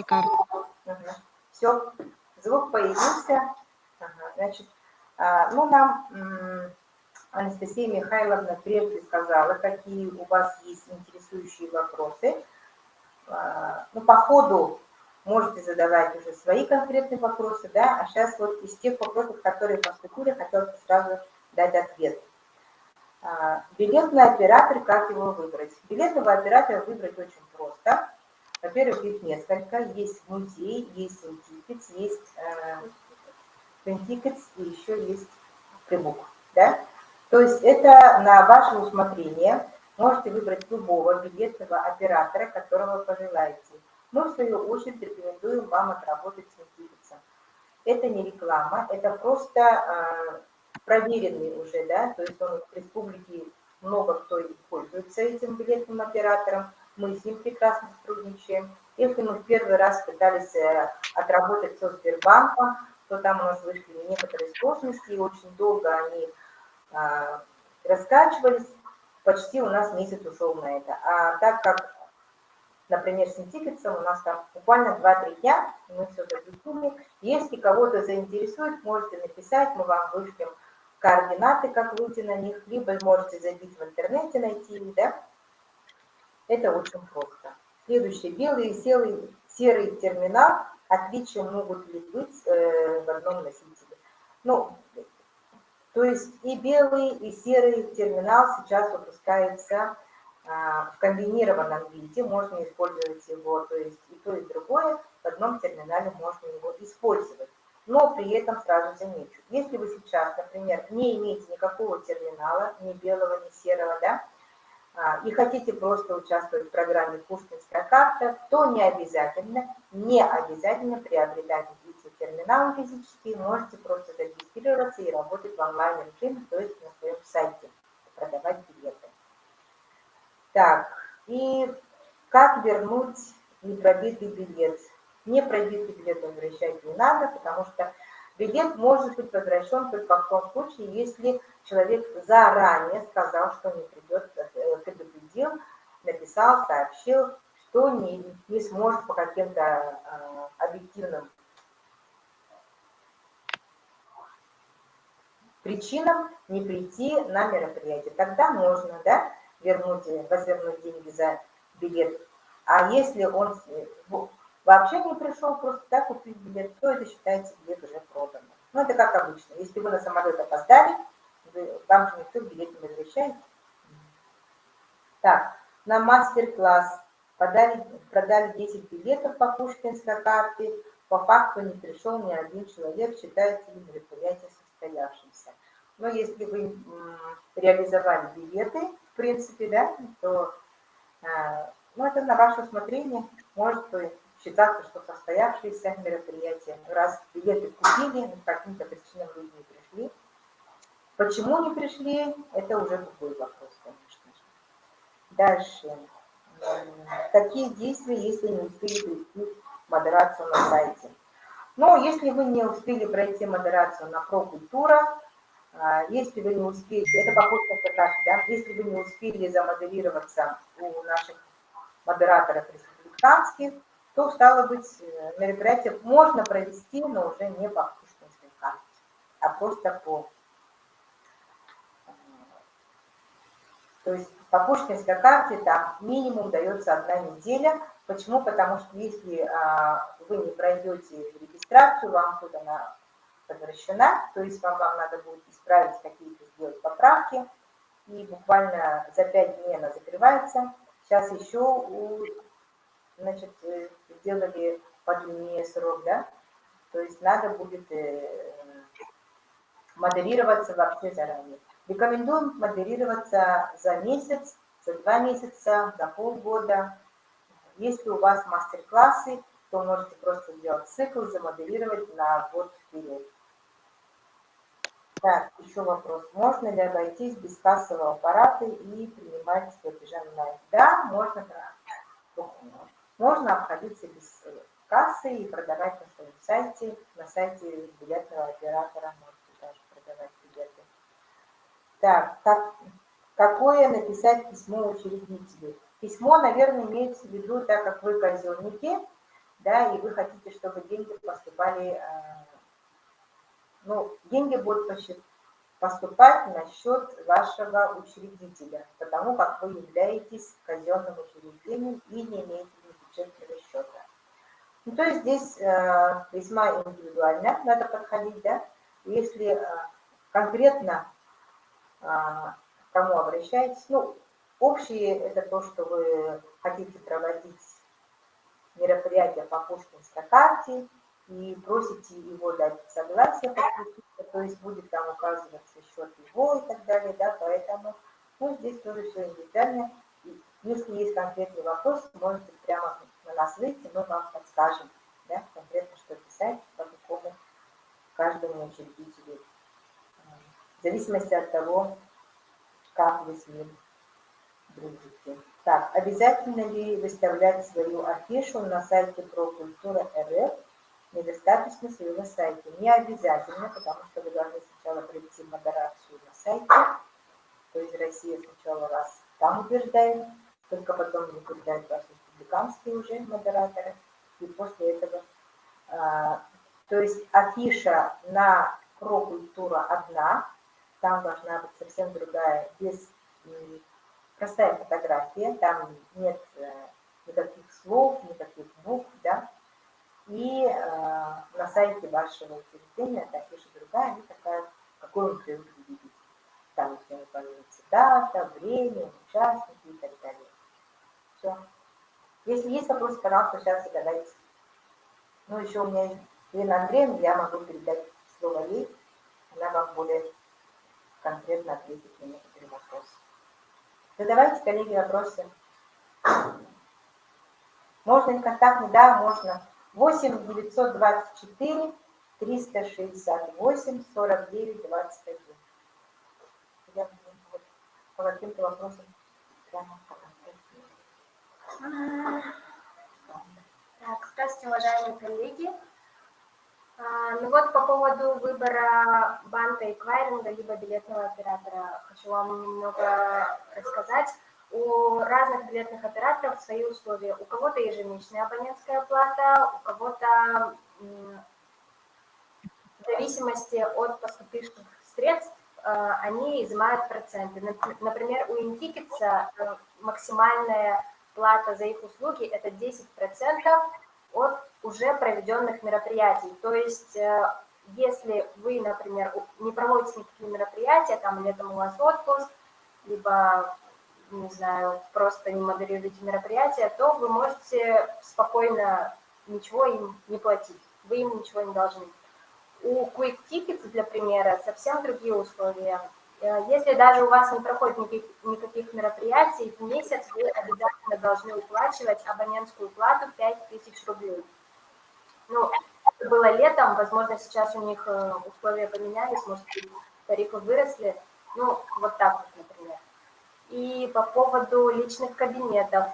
карты. Все, звук появился. Значит, нам Анастасия Михайловна прежде сказала, какие у вас есть интересующие вопросы. По ходу можете задавать уже свои конкретные вопросы, да, а сейчас вот из тех вопросов, которые поступили, хотелось бы сразу дать ответ. Билетный оператор, как его выбрать? Билетного оператора выбрать очень просто. Во-первых, их несколько. Есть музей, есть Интикетс, есть Интикетс и еще есть Прибук. Да? То есть это на ваше усмотрение. Можете выбрать любого билетного оператора, которого пожелаете. Мы, в свою очередь, рекомендуем вам отработать с Интикетсом. Это не реклама, это просто проверенный уже, да, то есть он в республике много кто пользуется этим билетным оператором, мы с ним прекрасно сотрудничаем. Если мы в первый раз пытались отработать со Сбербанком, то там у нас вышли некоторые сложности, и очень долго они раскачивались, почти у нас месяц ушел на это. А так как, например, с Интикетсом у нас там буквально 2-3 дня, мы все запустили. Если кого-то заинтересует, можете написать, мы вам вышлем координаты, как выйти на них, либо можете забить в интернете, найти их, да? Это очень просто. Следующее. Белый и серый терминал. Отличия могут ли быть в одном носителе? То есть и белый, и серый терминал сейчас выпускается в комбинированном виде, можно использовать его, то есть и то, и другое, в одном терминале можно его использовать. Но при этом сразу замечу, если вы сейчас, например, не имеете никакого терминала, ни белого, ни серого, да, и хотите просто участвовать в программе «Пушкинская карта», то не обязательно приобретать эти терминалы физические, можете просто зарегистрироваться и работать в онлайн-режиме, то есть на своем сайте, продавать билеты. Так, и как вернуть непробитый билет? Непробитый билет возвращать не надо, потому что билет может быть возвращен только в том случае, если человек заранее сказал, что не придет, предупредил, написал, сообщил, что не сможет по каким-то объективным причинам не прийти на мероприятие. Тогда можно, да, возвернуть деньги за билет. А если он вообще не пришел, просто так купить билет, то это считается билет уже продан. Это как обычно. Если вы на самолет опоздали, вам же никто билет не возвращает. Так, на мастер-класс продали 10 билетов по Пушкинской карте. По факту не пришел ни один человек, считается ли мероприятие состоявшимся. Но если вы реализовали билеты, в принципе, да, то это на ваше усмотрение. Может считаться, что состоявшееся мероприятие. Раз билеты купили, по каким-то причинам люди не пришли. Почему не пришли, это уже другой вопрос, конечно же. Дальше. Какие действия, если не успели пройти модерацию на сайте? Если вы не успели пройти модерацию на ProCultura, если вы не успели, это по Пушкинской карте, да, если вы не успели замоделироваться у наших модераторов республиканских, то, стало быть, мероприятие можно провести, но уже не по Пушкинской карте, а просто То есть по Пушкинской карте там минимум дается 1 неделя. Почему? Потому что если вы не пройдете регистрацию, вам тут она возвращена, то есть вам надо будет исправить какие-то, сделать поправки, и буквально за 5 дней она закрывается. Сейчас еще сделали подлиннее срок, да, то есть надо будет модерироваться вообще заранее. Рекомендуем модерироваться за месяц, за 2 месяца, за полгода. Если у вас мастер-классы, то можете просто сделать цикл, замодерировать на год вперед. Так, еще вопрос. Можно ли обойтись без кассового аппарата и принимать платежи онлайн? Да, можно. Можно обходиться без кассы и продавать на своем сайте, на сайте билетного оператора можете даже продавать билеты. Так, какое написать письмо учредителю? Письмо, наверное, имеется в виду, так как вы казенники, да, и вы хотите, чтобы деньги поступали, ну, деньги будут поступать на счет вашего учредителя, потому как вы являетесь казенным учреждением и не имеете бюджетного счета. Ну, то есть здесь весьма индивидуально надо подходить, да. Если конкретно к кому обращаетесь, ну, общие это то, что вы хотите проводить мероприятие по Пушкинской карте и просите его дать согласие подключиться, то есть будет там указываться счет его и так далее, да, поэтому, ну, здесь тоже все индивидуально. Если есть конкретный вопрос, можете прямо на нас выйти, мы вам подскажем, да, конкретно, что писать, по какому каждому учредителю, в зависимости от того, как вы с ним дружите. Так, обязательно ли выставлять свою афишу на сайте Прокультура РФ? Недостаточно своего сайта. Не обязательно, потому что вы должны сначала провести модерацию на сайте, то есть Россия сначала вас там утверждает, только потом утверждают вас республиканские уже модераторы, и после этого, то есть афиша на Прокультура одна, там должна быть совсем другая, без простая фотография, там нет никаких слов, никаких букв, да, и на сайте вашего учреждения эта афиша другая, и такая, какой вы привыкли видеть. Там все указывается дата, время, участники и так далее. Все. Если есть вопросы, пожалуйста, сейчас задавайте. Ну, еще у меня есть Елена Андреевна, я могу передать слово ей, она вам более конкретно ответит на некоторые вопросы. Задавайте, коллеги, вопросы. Можно и контактный, да, можно. 8 924 368 49 21. Я вот по каким-то вопросам прямо по Так, здравствуйте, уважаемые коллеги. Ну вот по поводу выбора банка эквайринга либо билетного оператора хочу вам немного рассказать. У разных билетных операторов свои условия. У кого-то ежемесячная абонентская плата, у кого-то в зависимости от поступивших средств они изымают проценты. Например, у Интикетса максимальная плата за их услуги это 10% от уже проведенных мероприятий. То есть, если вы, например, не проводите никакие мероприятия, там летом у вас отпуск, либо, не знаю, просто не модерируете мероприятия, то вы можете спокойно ничего им не платить. Вы им ничего не должны. У Quick Tickets, для примера, совсем другие условия. Если даже у вас не проходит никаких мероприятий, в месяц вы обязательно должны уплачивать абонентскую плату 5000 рублей. Ну, это было летом, возможно, сейчас у них условия поменялись, может быть, тарифы выросли. Ну, вот так вот, например. И по поводу личных кабинетов,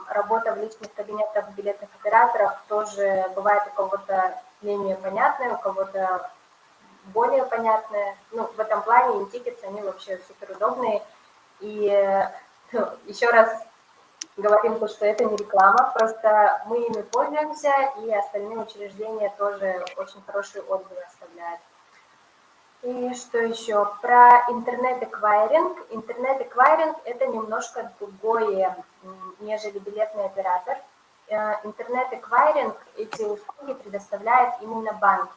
работа в личных кабинетах билетных операторов тоже бывает у кого-то менее понятная, у кого-то более понятная. Ну, в этом плане Интикетс, они вообще супер удобные. И еще раз говорим, что это не реклама, просто мы ими пользуемся, и остальные учреждения тоже очень хорошие отзывы оставляют. И что еще? Про интернет-эквайринг. Интернет-эквайринг – это немножко другое, нежели билетный оператор. Интернет-эквайринг, эти услуги предоставляет именно банк.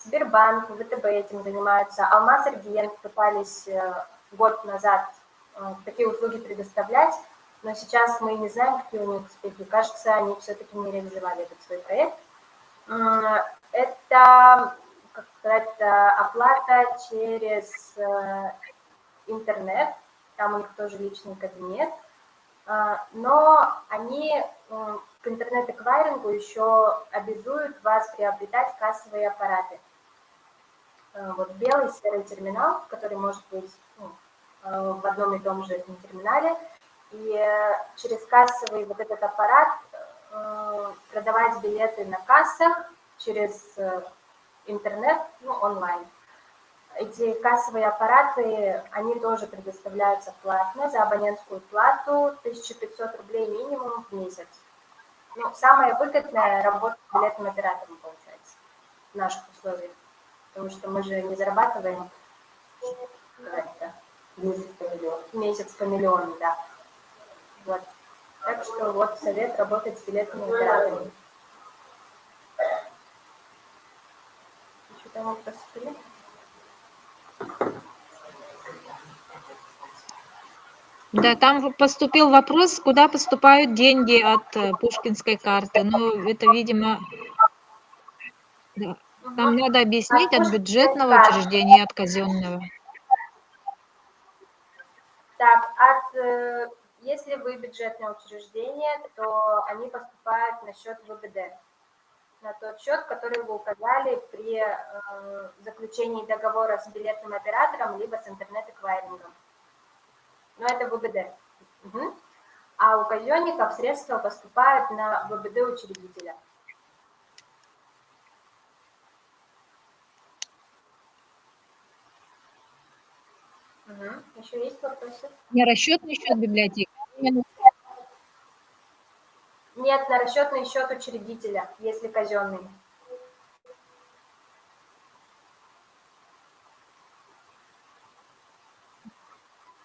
Сбербанк, ВТБ этим занимаются. Алмаз-Аргент пытались год назад такие услуги предоставлять, но сейчас мы не знаем, какие у них успехи. Кажется, они все-таки не реализовали этот свой проект. Это, как сказать, оплата через интернет, там у них тоже личный кабинет, но они к интернет-эквайрингу еще обязуют вас приобретать кассовые аппараты. Вот белый серый терминал, который может быть в одном и том же терминале, и через кассовый вот этот аппарат продавать билеты на кассах через интернет, ну, онлайн. Эти кассовые аппараты, они тоже предоставляются платно за абонентскую плату 1500 рублей минимум в месяц. Ну, самое выгодное работа с билетным оператором получается в наших условиях, потому что мы же не зарабатываем, сказать-то, месяц по миллиону, да. Вот. Так что вот совет работать с билетными операторами. Еще там вопросы были? Да, там поступил вопрос, куда поступают деньги от пушкинской карты. Ну, это, видимо, да. Там надо объяснить от бюджетного учреждения и от казенного. Так, если вы бюджетное учреждение, то они поступают на счет ВБД, на тот счет, который вы указали при заключении договора с билетным оператором, либо с интернет-эквайрингом. Но это ВБД. Угу. А у казенников средства поступают на ВБД учредителя. Угу. Еще есть вопросы? На расчетный счет библиотеки? Нет, на расчетный счет учредителя, если казенный.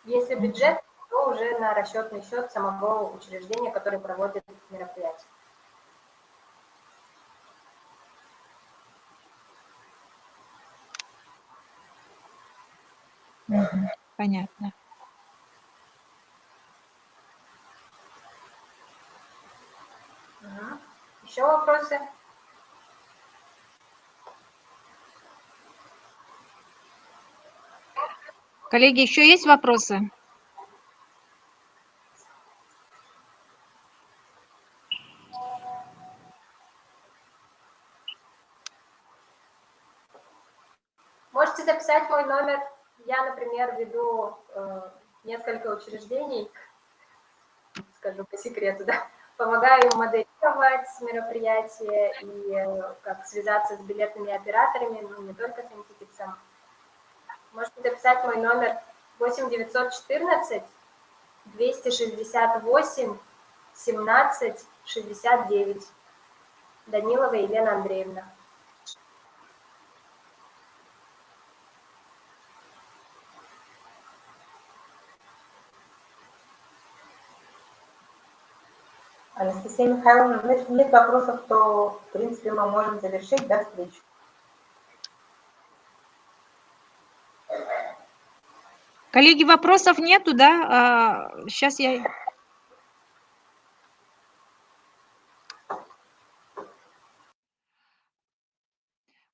Если бюджет, то уже на расчетный счет самого учреждения, которое проводит мероприятие. Понятно. Угу. Еще вопросы? Коллеги, еще есть вопросы? Можете записать мой номер. Я, например, веду несколько учреждений, скажу по секрету, да, помогаю им моделировать мероприятия и как связаться с билетными операторами, ну, не только с Интикетсом. Можете записать мой номер 8 914 268 17 69. Данилова Елена Андреевна. Анастасия Михайловна, значит, нет вопросов, то, в принципе, мы можем завершить, да, встречу. Коллеги, вопросов нету, да? Сейчас я...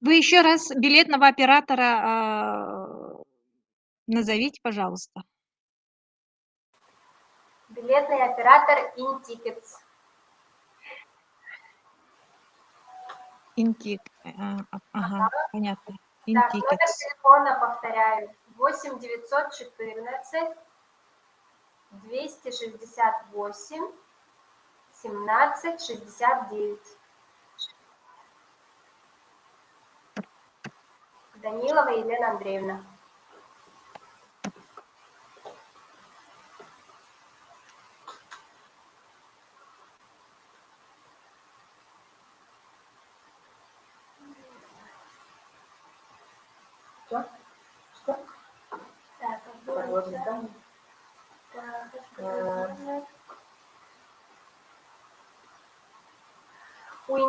Вы еще раз билетного оператора назовите, пожалуйста. Билетный оператор InTickets. Ага, понятно. Так, номер телефона, повторяю, 8 914 268 17 69. Данилова Елена Андреевна. Что? Что? Так, Подводный камень.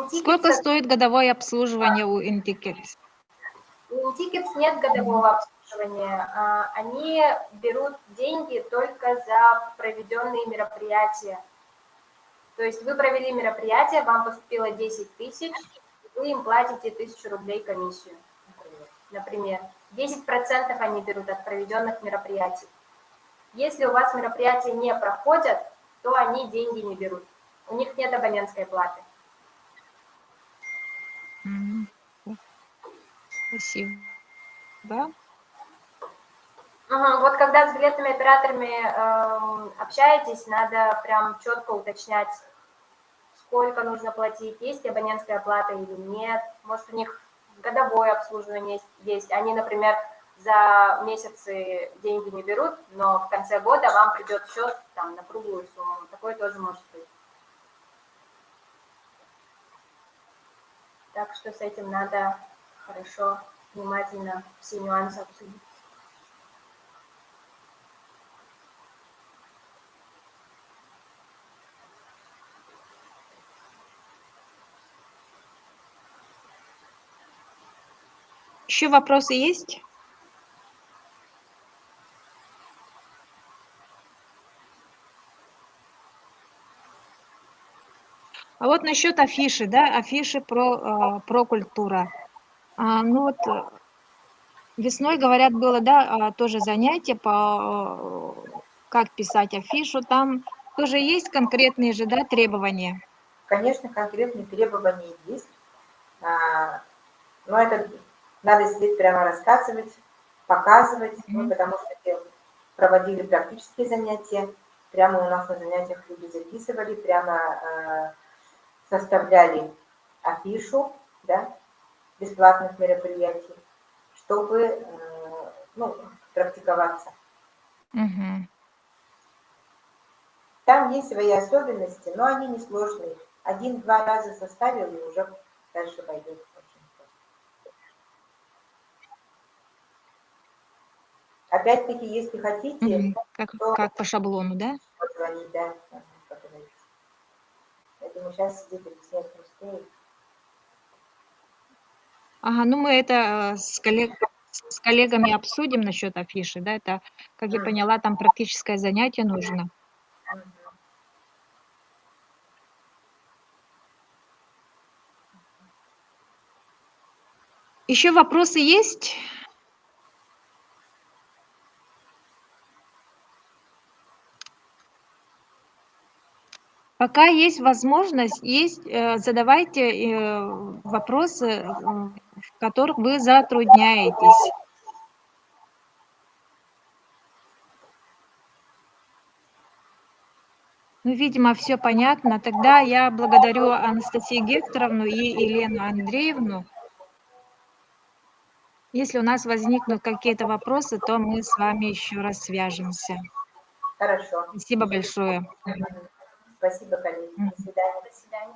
Сколько стоит годовое обслуживание у Intickets? У Intickets нет годового обслуживания. Они берут деньги только за проведенные мероприятия. То есть вы провели мероприятие, вам поступило 10 тысяч, вы им платите 1000 рублей комиссию, например. 10% они берут от проведенных мероприятий. Если у вас мероприятия не проходят, то они деньги не берут. У них нет абонентской платы. Спасибо. Да? Вот когда с билетными операторами общаетесь, надо прям четко уточнять, сколько нужно платить, есть ли абонентская плата или нет. Может, у них годовое обслуживание есть. Они, например, за месяцы деньги не берут, но в конце года вам придет счет там, на круглую сумму. Такое тоже может быть. Так что с этим надо хорошо, внимательно все нюансы обсудить. Еще вопросы есть? А вот насчет афиши, да, афиши про культура. Ну вот весной, говорят, было, да, тоже занятие по как писать афишу. Там тоже есть конкретные же, да, требования. Конечно, конкретные требования есть, но это надо здесь прямо рассказывать, показывать, ну, потому что проводили практические занятия, прямо у нас на занятиях люди записывали, прямо составляли афишу, да, бесплатных мероприятий, чтобы, ну, практиковаться. Мгм. Там есть свои особенности, но они несложные. 1-2 раза составил, и уже дальше пойдет очень просто. Опять-таки, если хотите, то Как по шаблону, да? позвонить, да, поговорить. Я думаю, сейчас сидеть объяснять не успею. Ага, ну мы это с коллегами обсудим насчет афиши, да, это, как я поняла, там практическое занятие нужно. Мгм. Еще вопросы есть? Пока есть возможность, задавайте вопросы, в которых вы затрудняетесь. Ну, видимо, все понятно. Тогда я благодарю Анастасию Гекторовну и Елену Андреевну. Если у нас возникнут какие-то вопросы, то мы с вами еще раз свяжемся. Хорошо. Спасибо большое. Спасибо, коллеги. До свидания. До свидания.